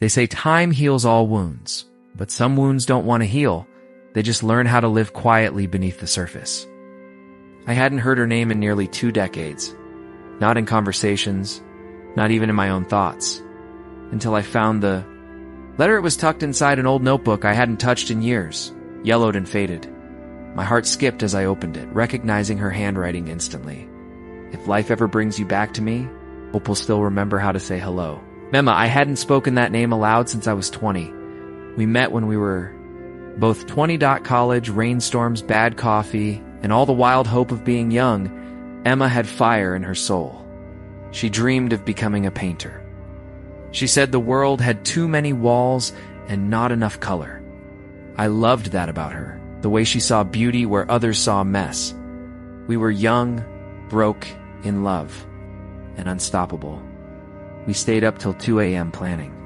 They say time heals all wounds, but some wounds don't want to heal. They just learn how to live quietly beneath the surface. I hadn't heard her name in nearly 2 decades. Not in conversations, not even in my own thoughts. Until I found the letter. It was tucked inside an old notebook I hadn't touched in years, yellowed and faded. My heart skipped as I opened it, recognizing her handwriting instantly. If life ever brings you back to me, hope will still remember how to say hello. Emma, I hadn't spoken that name aloud since I was 20. We met when we were both 20. College, rainstorms, bad coffee, and all the wild hope of being young. Emma had fire in her soul. She dreamed of becoming a painter. She said the world had too many walls and not enough color. I loved that about her, the way she saw beauty where others saw mess. We were young, broke, in love, and unstoppable. We stayed up till 2 a.m. planning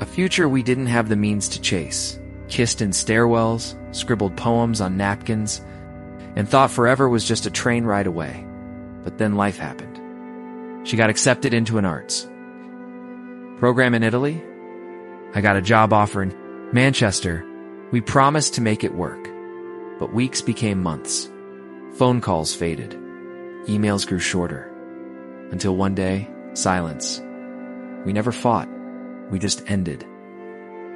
a future we didn't have the means to chase, kissed in stairwells, scribbled poems on napkins, and thought forever was just a train ride away. But then life happened. She got accepted into an arts program in Italy. I got a job offer in Manchester. We promised to make it work, but weeks became months. Phone calls faded. Emails grew shorter. Until one day, silence. We never fought. We just ended.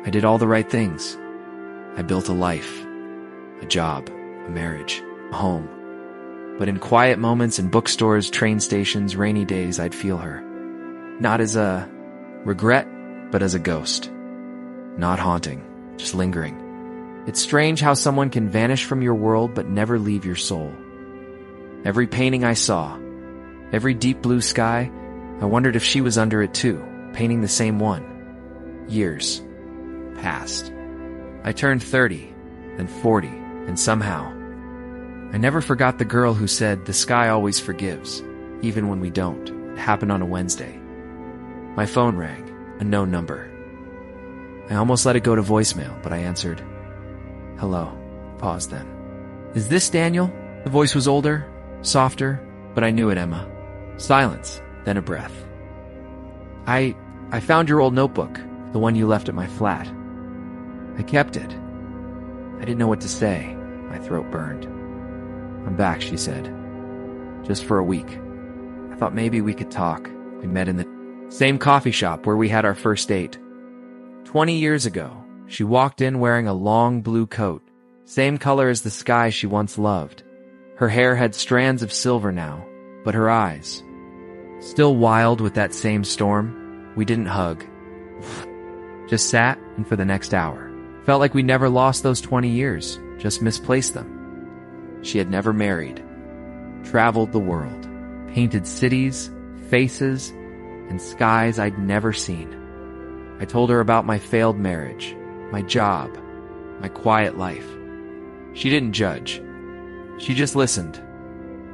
I did all the right things. I built a life, a job, a marriage, a home. But in quiet moments in bookstores, train stations, rainy days, I'd feel her. Not as a regret, but as a ghost. Not haunting, just lingering. It's strange how someone can vanish from your world but never leave your soul. Every painting I saw, every deep blue sky, I wondered if she was under it too, painting the same one. Years passed. I turned 30, then 40, and somehow, I never forgot the girl who said, "The sky always forgives, even when we don't." It happened on a Wednesday. My phone rang, a known number. I almost let it go to voicemail, but I answered. Hello. Paused then. Is this Daniel? The voice was older, softer, but I knew it, Emma. Silence, then a breath. I found your old notebook, the one you left at my flat. I kept it. I didn't know what to say. My throat burned. I'm back, she said. Just for a week. I thought maybe we could talk. We met in the same coffee shop where we had our first date. 20 years ago, she walked in wearing a long blue coat, same color as the sky she once loved. Her hair had strands of silver now, but her eyes, still wild with that same storm. We didn't hug. Just sat, and for the next hour, felt like we never lost those 20 years, just misplaced them. She had never married, traveled the world, painted cities, faces, and skies I'd never seen. I told her about my failed marriage, my job, my quiet life. She didn't judge. She just listened.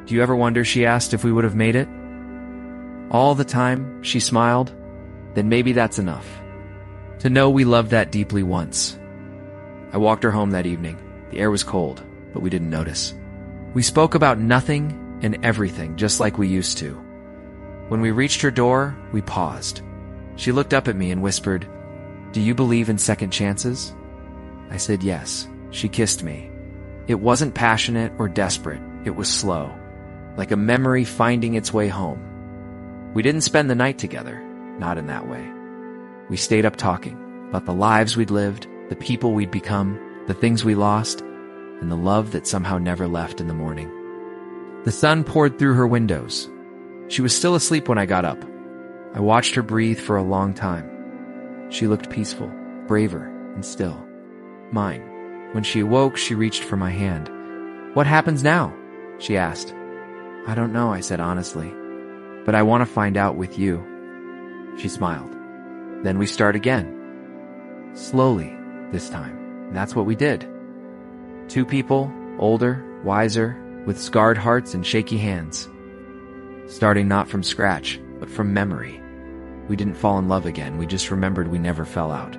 Do you ever wonder, she asked, if we would have made it? All the time, she smiled. Then maybe that's enough. To know we loved that deeply once. I walked her home that evening. The air was cold, but we didn't notice. We spoke about nothing and everything, just like we used to. When we reached her door, we paused. She looked up at me and whispered, "Do you believe in second chances?" I said yes. She kissed me. It wasn't passionate or desperate. It was slow, like a memory finding its way home. We didn't spend the night together, not in that way. We stayed up talking about the lives we'd lived, the people we'd become, the things we lost, and the love that somehow never left in the morning. The sun poured through her windows. She was still asleep when I got up. I watched her breathe for a long time. She looked peaceful, braver, and still. Mine. When she awoke, she reached for my hand. "What happens now?" she asked. "I don't know," I said honestly, "but I want to find out with you." She smiled. Then we start again. Slowly, this time. And that's what we did. Two people, older, wiser, with scarred hearts and shaky hands. Starting not from scratch, but from memory. We didn't fall in love again. We just remembered we never fell out.